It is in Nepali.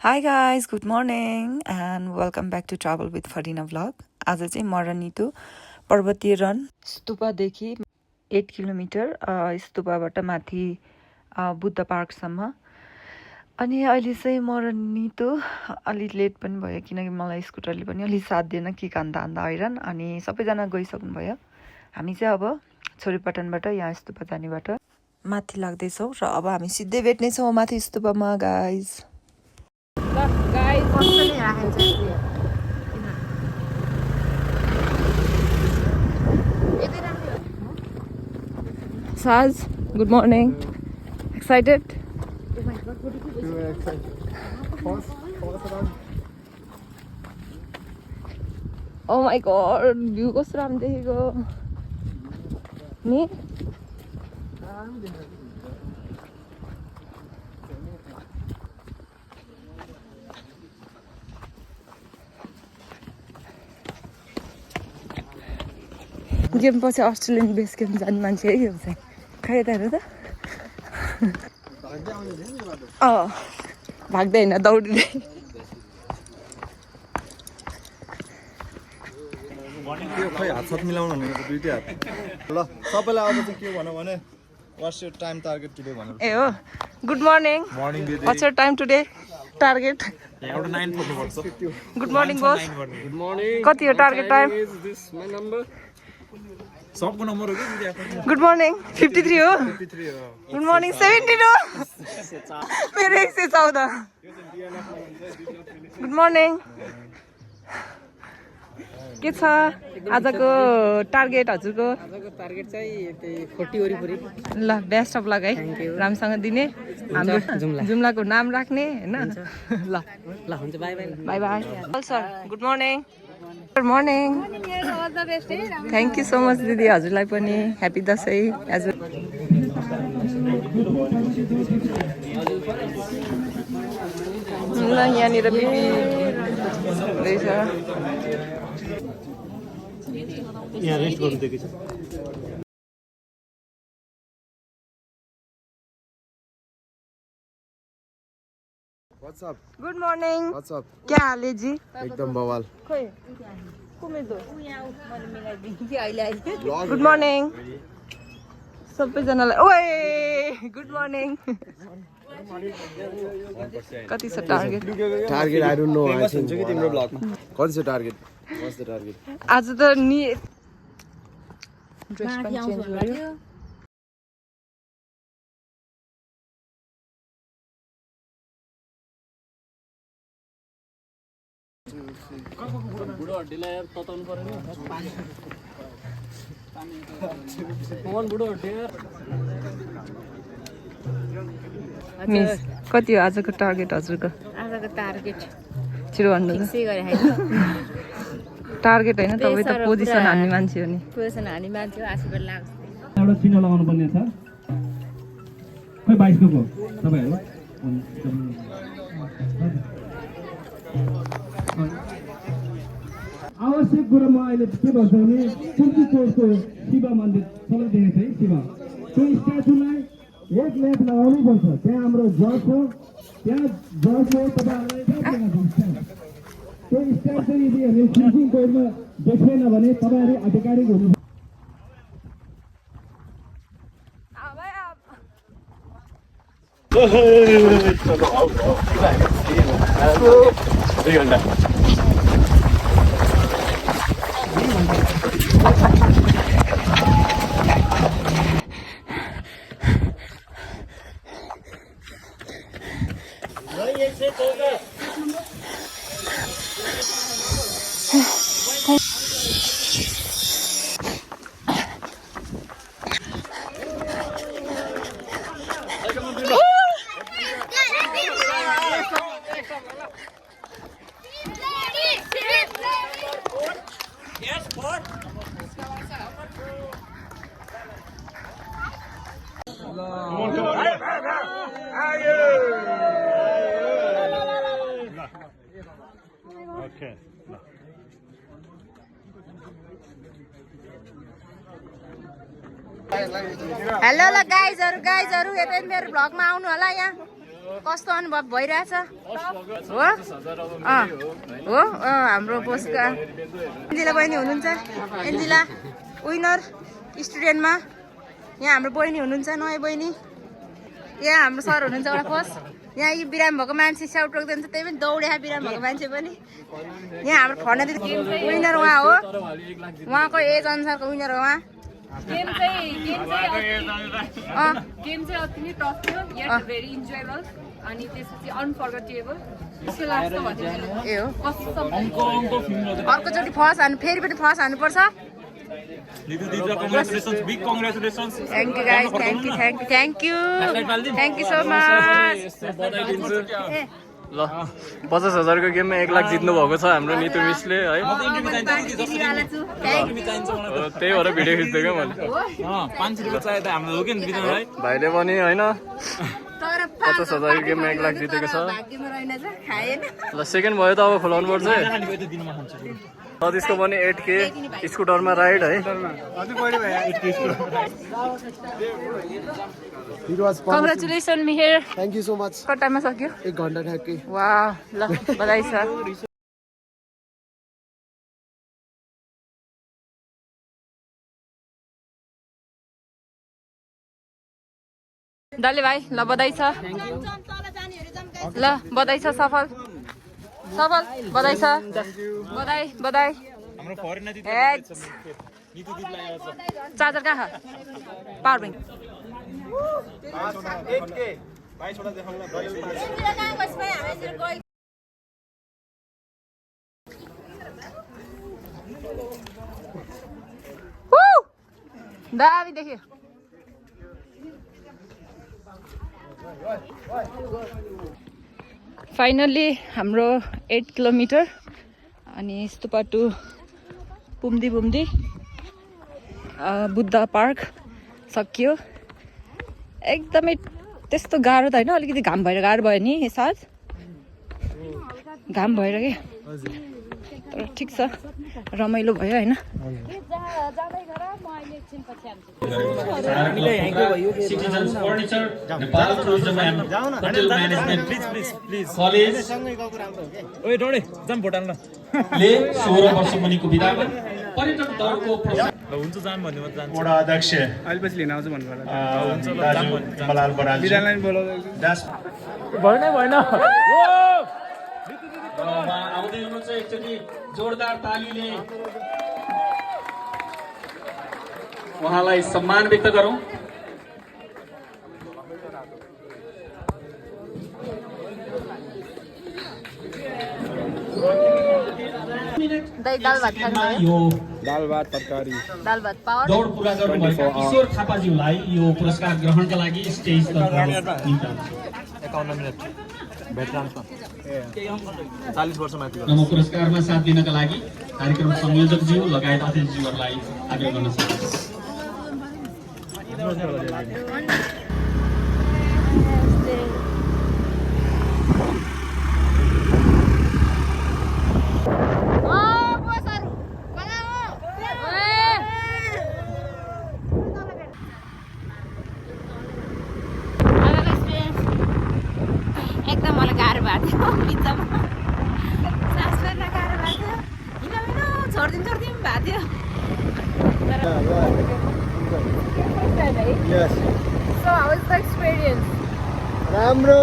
Hi guys, good morning and welcome back to Travel with Farina vlog. आज चाहिँ म र नितु पर्वतीय रन स्तुपादेखि 8 किलोमिटर स्तुपाबाट माथि बुद्ध पार्कसम्म। अनि अहिले चाहिँ म र नितु अलि लेट पनि भयो किनकि मलाई स्कुटरले पनि अलि साथ दिएन कि कान्दा आन्दा हैरान। अनि सबैजना गइसक्नु भयो। हामी चाहिँ अब छोरीपटनबाट यहाँ स्तुपा जाने बाटो माथि लाग्दैछौँ र अब हामी सिधै भेट्नेछौँ माथि स्तुपामा guys. Saz, good morning. Excited? Oh my god, view कस्तो राम्रो देखेको नि। गेम पछि अस्ट्रेलियन बेस गेम जाने मान्छे है यो चाहिँ खै त हेर त। भाग्दै होइन दौडिँदै। खै हातसाथ मिलाउनु भनेको दुईटै हात ल। सबैलाई अब चाहिँ के भनौँ भने what's your time target today भनेर। ए हो, good morning. What's your time today target? एउटा 9 पर्नुपर्छ। गुड मर्निङ बस। Good morning. कति हो target time? Is this my number? सबको नम्बर हो कि? गुड मर्निङ 53 हो। गुड मर्निङ 70 हो। मेरो 114। Good morning. के छ आजको टार्गेट हजुरको? आजको टार्गेट चाहिँ त्यही 40 वरिपरि। ल बेस्ट अफ लक है, राम्रोसँग दिने, हाम्रो जुम्लाको नाम राख्ने हैन। ल ल हुन्छ, by by. By by. Sir good morning. Good morning. Thank you so much दिदी, हजुरलाई पनि ह्याप्पी दसैँ। आज ल यहाँनिर बिबी रहेछ। यहाँ रेस्ट गर्नु दिएको छ। What's up? Good morning. What's up? क्या हाल है जी? एकदम बवाल। खोइ गुड मर्निङ सबैजनालाई। ओए गुड मर्निङ। कति छ target? Target I don't know. I think कि तिम्रो ब्लगमा कति छ टार्गेट? What's the target? आज त नि ड्रेस पनि चेन्ज गर्यो। बुढो हड्डीलाई यार तताउनु पर्यो नि। मोहन बुढो हड्डी यार। मिस कति हो आजको टार्गेट हजुरको? आजको टार्गेट छिटो भन्नु त। फिक्सै गरे होइन, टार्गेट होइन, तपाईँ त पोजिसन हान्ने मान्छे हो नि। पोजिसन हानी मान्छे हो, आशीर्वाद लाग्छ। एउटा चिन्ह लगाउनु पर्ने छ। खै 22 को तपाईहरु आवश्यक कुरा म अहिले के भन्छ भने कुर्ती चोकको शिव मन्दिर सबैले देखेको है। शिव त्यो स्ट्याचुलाई एक लेप लगाउनै पर्छ। त्यहाँ हाम्रो जज हो, त्यहाँ जजले तपाईँहरूलाई त्यो स्ट्याचु यदि हामीले सुप्रिम कोर्टमा देखेन भने तपाईँहरू आधिकारिक हुनु। Okay. हेलो ल गाइजहरु यतै मेरो भ्लगमा आउनु होला यहाँ। कस्तो अनुभव भइरहेछ हो हो हाम्रो बोसका एन्जिला बहिनी हुनुहुन्छ एन्जिला विनर स्टुडेन्टमा यहाँ हाम्रो बहिनी हुनुहुन्छ नयाँ बहिनी यहाँ हाम्रो सर हुनुहुन्छ एउटा फर्स्ट यहाँ यी बिराम भएको मान्छे स्याउट रोक्दैन त्यही पनि दौड्या बिराम भएको मान्छे पनि यहाँ हाम्रो फर्नादी विनर उहाँ हो उहाँको एज अनुसारको विनर हो उहाँ गेम चाहिँ अति नै टफ थियो यट भेरी इन्जोयबल अनि त्यसपछि अनफर्गेटेबल त्यस्तो लाग्छ भन्दै ए हो कसम अर्कोचोटि फर्स्ट हान्नु फेरि पनि फर्स्ट हान्नुपर्छ thank you guys thank you so much ल 50,000 को गेममा 1 लाख जित्नु भएको छ हाम्रो नितु मिसले है त्यही भएर भिडियो खिच्दै क्या मैले 500 रुपैयाँ चाहियो त हाम्रो हो कि नि बिजन भाइ भाइले पनि हैन 50,000 को गेममा 1 लाख जितेको छ ल सेकेन्ड भयो त अब खुलाउनु पर्छ सतीशको पनि 8K स्कुटरमा राइड है congratulations Mihir thank you so much कटामा सक्यो 1 घन्टा ठ्याक्कै वाह ल बधाई छ डल्ले भाइ ल बधाई छ ल बधाई छ सफल बधाई छ बधाई चार्जर कहाँ पावर ब्याङ्क दामी देख्यो फाइनल्ली हाम्रो 8 किलोमिटर अनि स्तुपा टु बुम्दी बुद्ध पार्क सकियो एकदमै त्यस्तो गाह्रो त होइन अलिकति घाम भएर गाह्रो भयो नि साथ घाम भएर के तर ठिक छ रमाइलो भयो होइन Citizens Furniture, Nepal Tourism and Hotel Management College ले 16 वर्ष मुनिको विद्यालय पर्यटक दलको वडा अध्यक्ष अहिले पछि लिन आउँछु भन्नुभयो दाजु मलाल बराल विद्यालय भएन आउँदै हुनुहुन्छ एकचोटि जोरदार तालीले उहाँलाई सम्मान व्यक्त गरौँ दाल भात यो दाल भात तरकारी पावर दौड पुरा गर्नुभएका ईश्वर थापाज्यूलाई यो पुरस्कार ग्रहणका लागि स्टेज तर्फ 51 मिनेट भेटरान्समा 40 वर्ष माथि नमो पुरस्कारमा साथ दिनका लागि कार्यक्रम संयोजकज्यू लगायत अतिथिज्यूहरूलाई आग्रह गर्न चाहन्छु एकदम मलाई गाह्रो भएको थियो बिचमा सास फेर्न गाह्रो भएको थियो हिँड्न छोडिदिउँ भएको थियो Yes. So how was the experience? राम्रो